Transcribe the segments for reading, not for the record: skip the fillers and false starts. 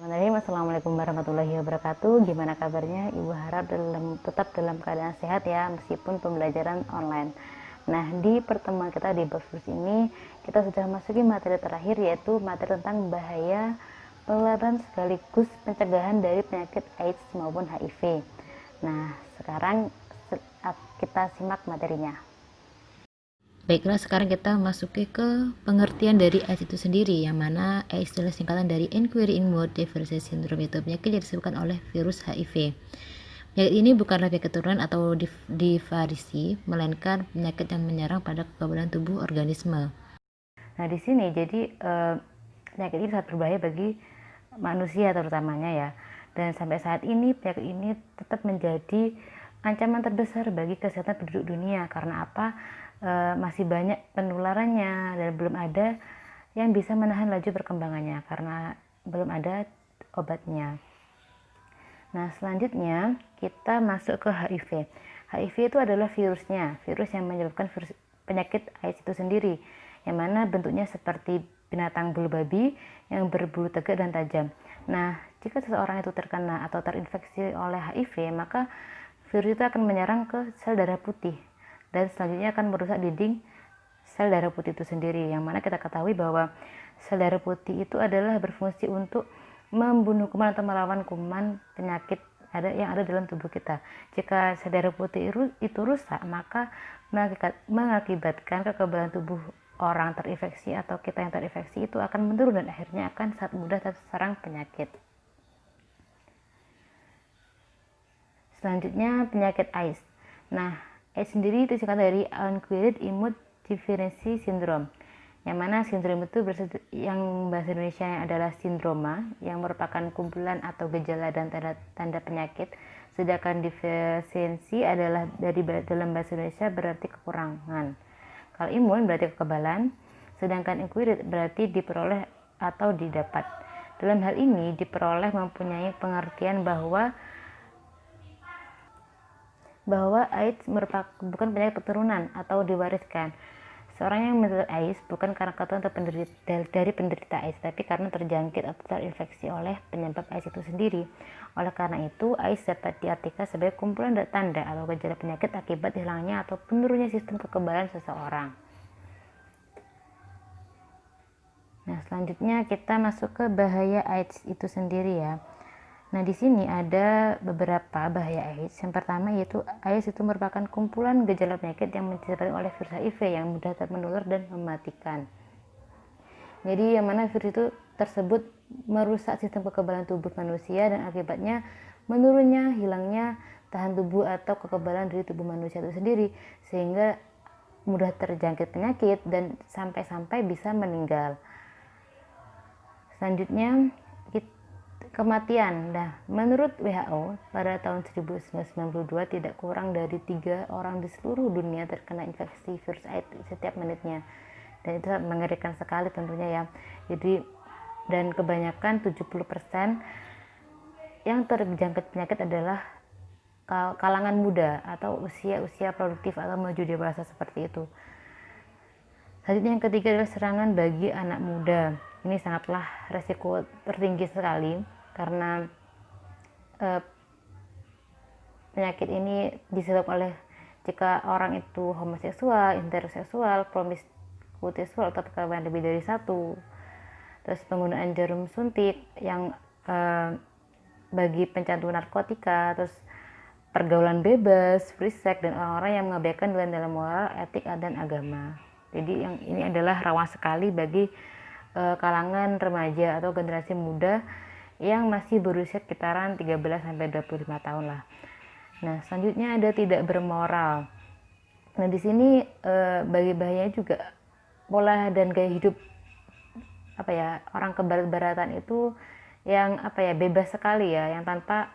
Assalamualaikum warahmatullahi wabarakatuh. Gimana kabarnya? Ibu harap tetap dalam keadaan sehat ya, meskipun pembelajaran online. Nah, di pertemuan kita di Bosfus ini, kita sudah masuki materi terakhir, yaitu materi tentang bahaya penularan sekaligus pencegahan dari penyakit AIDS maupun HIV. Nah, sekarang kita simak materinya. Baiklah, sekarang kita masuki ke pengertian dari AIDS itu sendiri, yang mana AIDS adalah singkatan dari Inquiry Immune Deficiency Syndrome, itu penyakit yang disebabkan oleh virus HIV. Penyakit ini bukanlah penyakit turunan atau divarisi, melainkan penyakit yang menyerang pada kekebalan tubuh organisme. Nah, di sini jadi penyakit ini sangat berbahaya bagi manusia terutamanya ya. Dan sampai saat ini penyakit ini tetap menjadi ancaman terbesar bagi kesehatan penduduk dunia. Karena apa? Masih banyak penularannya dan belum ada yang bisa menahan laju perkembangannya karena belum ada obatnya. Nah, selanjutnya kita masuk ke HIV. HIV itu adalah virusnya, virus yang menyebabkan penyakit AIDS itu sendiri, yang mana bentuknya seperti binatang bulu babi yang berbulu tegak dan tajam. Nah, jika seseorang itu terkena atau terinfeksi oleh HIV, maka virus itu akan menyerang ke sel darah putih dan selanjutnya akan merusak dinding sel darah putih itu sendiri, yang mana kita ketahui bahwa sel darah putih itu adalah berfungsi untuk membunuh kuman atau melawan kuman penyakit yang ada dalam tubuh kita. Jika sel darah putih itu rusak, maka mengakibatkan kekebalan tubuh orang terinfeksi atau kita yang terinfeksi itu akan menurun dan akhirnya akan sangat mudah terserang penyakit. Selanjutnya penyakit AIDS. Nah, AIDS sendiri itu singkatan dari Unacquired Immune Deficiency Syndrome, yang mana sindrom itu yang bahasa Indonesia adalah sindroma, yang merupakan kumpulan atau gejala dan tanda penyakit, sedangkan defisiensi adalah dalam bahasa Indonesia berarti kekurangan. Kalau imun berarti kekebalan, sedangkan acquired berarti diperoleh atau didapat. Dalam hal ini diperoleh mempunyai pengertian bahwa AIDS bukan penyakit keturunan atau diwariskan. Seorang yang menderita AIDS bukan karena keturunan dari penderita AIDS, tapi karena terjangkit atau terinfeksi oleh penyebab AIDS itu sendiri. Oleh karena itu, AIDS dapat diartikan sebagai kumpulan tanda atau gejala penyakit akibat hilangnya atau penurunnya sistem kekebalan seseorang. Nah, selanjutnya kita masuk ke bahaya AIDS itu sendiri ya. Nah, di sini ada beberapa bahaya AIDS. Yang pertama yaitu AIDS itu merupakan kumpulan gejala penyakit yang disebabkan oleh virus HIV yang mudah menular dan mematikan. Jadi yang mana virus itu tersebut merusak sistem kekebalan tubuh manusia dan akibatnya menurunnya, hilangnya tahan tubuh atau kekebalan dari tubuh manusia itu sendiri, sehingga mudah terjangkit penyakit dan sampai-sampai bisa meninggal. Selanjutnya kematian. Nah, menurut WHO pada tahun 1992 tidak kurang dari 3 orang di seluruh dunia terkena infeksi virus AIDS setiap menitnya. Dan itu mengerikan sekali tentunya ya. Jadi dan kebanyakan 70% yang terjangkit penyakit adalah kalangan muda atau usia produktif atau menuju dewasa seperti itu. Selanjutnya yang ketiga adalah serangan bagi anak muda. Ini sangatlah resiko tertinggi sekali karena penyakit ini disebabkan oleh jika orang itu homoseksual, interseksual, promiskuitas atau perkawinan lebih dari satu. Terus penggunaan jarum suntik yang bagi pencandu narkotika, terus pergaulan bebas, free sex, dan orang-orang yang mengabaikan nilai-nilai moral, etik, dan agama. Jadi yang ini adalah rawan sekali bagi kalangan remaja atau generasi muda yang masih berusia sekitaran 13-25 tahun lah. Nah, selanjutnya ada tidak bermoral. Nah, di sini bagi bahaya juga pola dan gaya hidup orang kebarat-baratan itu yang bebas sekali ya, yang tanpa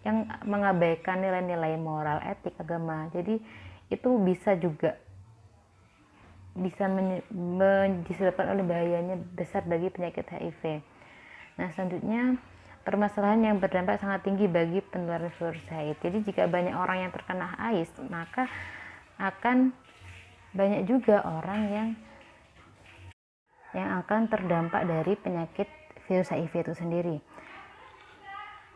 yang mengabaikan nilai-nilai moral, etik, agama. Jadi itu bisa disebabkan oleh bahayanya besar bagi penyakit HIV. Nah, selanjutnya permasalahan yang berdampak sangat tinggi bagi penularan virus AIDS. Jadi jika banyak orang yang terkena AIDS, maka akan banyak juga orang yang akan terdampak dari penyakit virus HIV itu sendiri.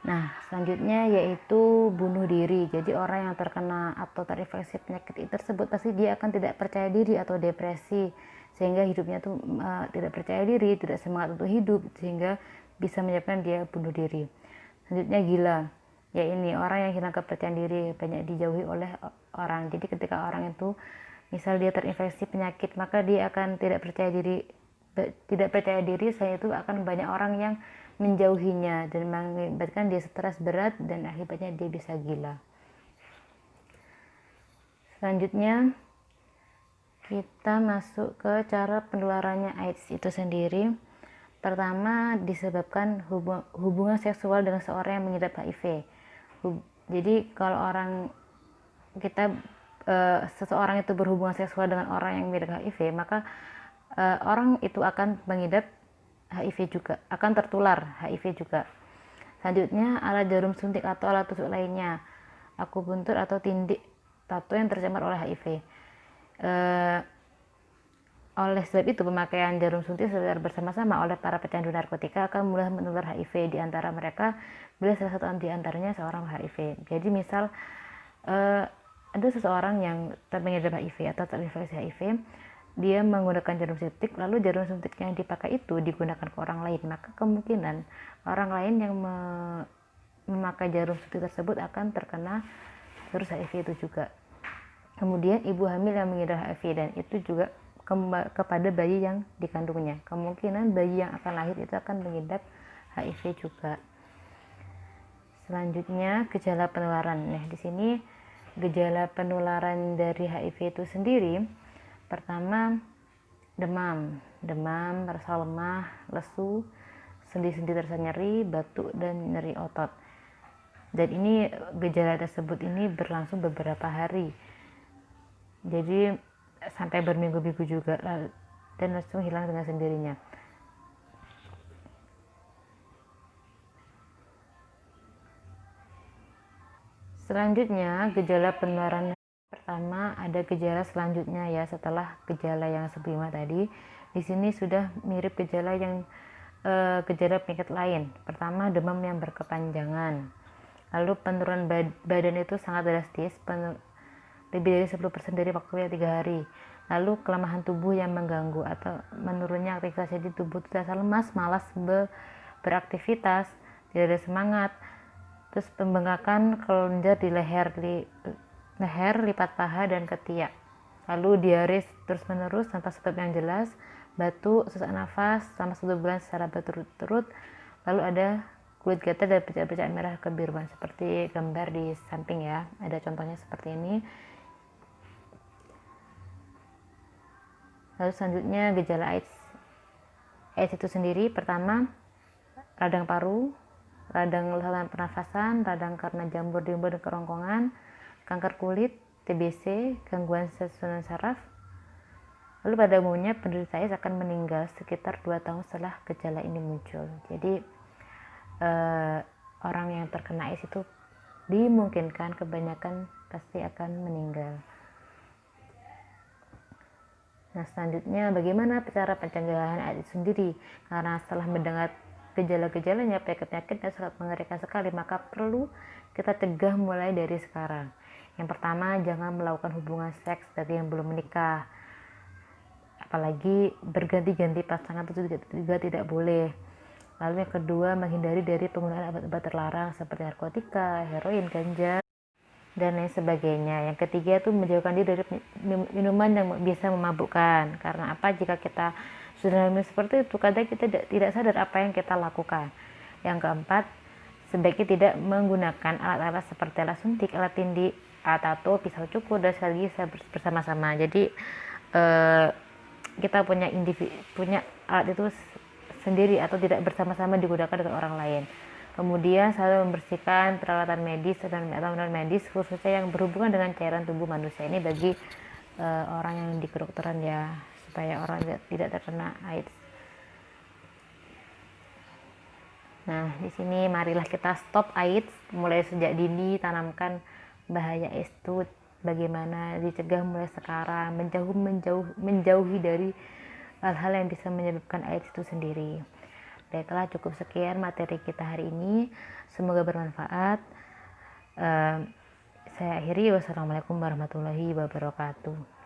Nah, selanjutnya yaitu bunuh diri. Jadi orang yang terkena atau terinfeksi penyakit tersebut pasti dia akan tidak percaya diri atau depresi, sehingga hidupnya tuh tidak percaya diri, tidak semangat untuk hidup, sehingga bisa menyebabkan dia bunuh diri. Selanjutnya gila. Ya ini orang yang hilang kepercayaan diri, banyak dijauhi oleh orang. Jadi ketika orang itu misal dia terinfeksi penyakit, maka dia akan tidak percaya diri. Tidak percaya diri, saya itu akan banyak orang yang menjauhinya dan mengakibatkan dia stres berat dan akibatnya dia bisa gila. Selanjutnya kita masuk ke cara penularannya AIDS itu sendiri. Pertama, disebabkan hubungan seksual dengan seorang yang mengidap HIV. Jadi kalau seseorang itu berhubungan seksual dengan orang yang mengidap HIV, maka orang itu akan mengidap HIV juga, akan tertular HIV juga. Selanjutnya, alat jarum suntik atau alat tusuk lainnya, akupuntur atau tindik tato yang tercemar oleh HIV. Oleh sebab itu, pemakaian jarum suntik secara bersama-sama oleh para pecandu narkotika akan mudah menular HIV di antara mereka bila salah satu di antaranya seorang HIV. Jadi misal ada seseorang yang mengidap HIV atau terinfeksi HIV, dia menggunakan jarum suntik, lalu jarum suntik yang dipakai itu digunakan ke orang lain, maka kemungkinan orang lain yang memakai jarum suntik tersebut akan terkena virus HIV itu juga. Kemudian ibu hamil yang mengidap HIV, dan itu juga kepada bayi yang dikandungnya, kemungkinan bayi yang akan lahir itu akan mengidap HIV juga. Selanjutnya gejala penularan. Nah, di sini gejala penularan dari HIV itu sendiri, pertama demam, rasa lemah, lesu, sendi-sendi terasa nyeri, batuk dan nyeri otot. Dan ini gejala tersebut ini berlangsung beberapa hari, jadi sampai berminggu-minggu juga, dan langsung hilang dengan sendirinya. Selanjutnya gejala penularan pertama, ada gejala selanjutnya ya setelah gejala yang sebelumnya tadi. Di sini sudah mirip gejala yang gejala penyakit lain. Pertama, demam yang berkepanjangan. Lalu penurunan badan itu sangat drastis, lebih dari 10% dari waktunya 3 hari. Lalu kelemahan tubuh yang mengganggu atau menurunnya aktivitas, jadi tubuh terasa lemas, malas beraktivitas, tidak ada semangat. Terus pembengkakan kelenjar di leher, lipat paha dan ketiak. Lalu diare terus menerus tanpa sebab yang jelas, batuk, sesak nafas selama 1 bulan secara berturut-turut. Lalu ada kulit gatal dan bercak-bercak merah kebiruan seperti gambar di samping ya, ada contohnya seperti ini. Lalu selanjutnya gejala AIDS itu sendiri, pertama radang paru, radang saluran pernafasan, radang karena jamur di umbul dan kerongkongan, kanker kulit, TBC, gangguan susunan saraf. Lalu pada umumnya penderita AIDS akan meninggal sekitar 2 tahun setelah gejala ini muncul. Jadi orang yang terkena AIDS itu dimungkinkan kebanyakan pasti akan meninggal. Nah, selanjutnya bagaimana cara pencegahan AIDS sendiri? Karena setelah mendengar gejala-gejalanya, penyakit-penyakitnya sangat mengerikan sekali, maka perlu kita cegah mulai dari sekarang. Yang pertama, jangan melakukan hubungan seks bagi yang belum menikah. Apalagi berganti-ganti pasangan itu juga tidak boleh. Lalu yang kedua, menghindari dari penggunaan obat-obat terlarang seperti narkotika, heroin, ganja, dan lain sebagainya. Yang ketiga itu menjauhkan diri dari minuman yang bisa memabukkan. Karena apa? Jika kita sudah minum seperti itu, kadang kita tidak sadar apa yang kita lakukan. Yang keempat, sebaiknya tidak menggunakan alat-alat seperti alat suntik, alat tindik, alat tato, pisau cukur, dan sekali bersama-sama. Jadi kita punya alat itu sendiri atau tidak bersama-sama digunakan dengan orang lain. Kemudian selalu membersihkan peralatan medis dan non medis, khususnya yang berhubungan dengan cairan tubuh manusia. Ini bagi orang yang di kedokteran ya, supaya orang tidak terkena AIDS. Nah, di sini marilah kita stop AIDS mulai sejak dini, tanamkan bahaya AIDS itu bagaimana dicegah mulai sekarang, menjauhi dari hal-hal yang bisa menyebabkan AIDS itu sendiri. Baiklah, cukup sekian materi kita hari ini, semoga bermanfaat. Saya akhiri, wassalamualaikum warahmatullahi wabarakatuh.